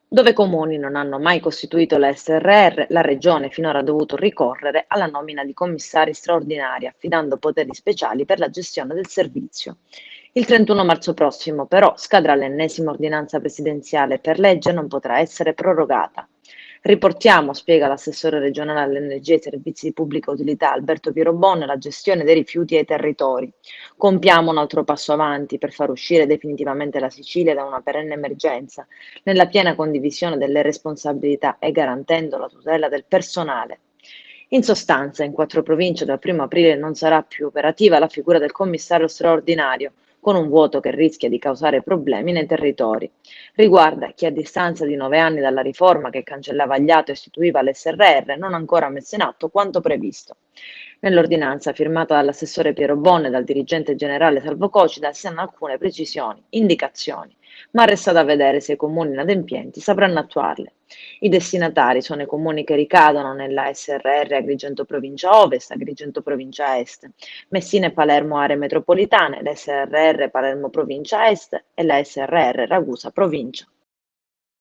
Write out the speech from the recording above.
Dove comuni non hanno mai costituito la SRR, la Regione finora ha dovuto ricorrere alla nomina di commissari straordinari, affidando poteri speciali per la gestione del servizio. Il 31 marzo prossimo, però, scadrà l'ennesima ordinanza presidenziale e per legge non potrà essere prorogata. Riportiamo, spiega l'assessore regionale all'energia e ai servizi di pubblica utilità Alberto Pierobon, la gestione dei rifiuti ai territori. Compiamo un altro passo avanti per far uscire definitivamente la Sicilia da una perenne emergenza, nella piena condivisione delle responsabilità e garantendo la tutela del personale. In sostanza, in 4 province dal 1° aprile non sarà più operativa la figura del commissario straordinario, con un vuoto che rischia di causare problemi nei territori. Riguarda chi a distanza di 9 anni dalla riforma che cancellava gli ATO e istituiva l'SRR non ha ancora messo in atto quanto previsto. Nell'ordinanza firmata dall'assessore Piero Bonne e dal dirigente generale Salvo Cocida si hanno alcune precisioni, indicazioni, ma resta da vedere se i comuni inadempienti sapranno attuarle. I destinatari sono i comuni che ricadono nella SRR Agrigento Provincia Ovest, Agrigento Provincia Est, Messina e Palermo aree metropolitane, l'SRR Palermo Provincia Est e la SRR Ragusa Provincia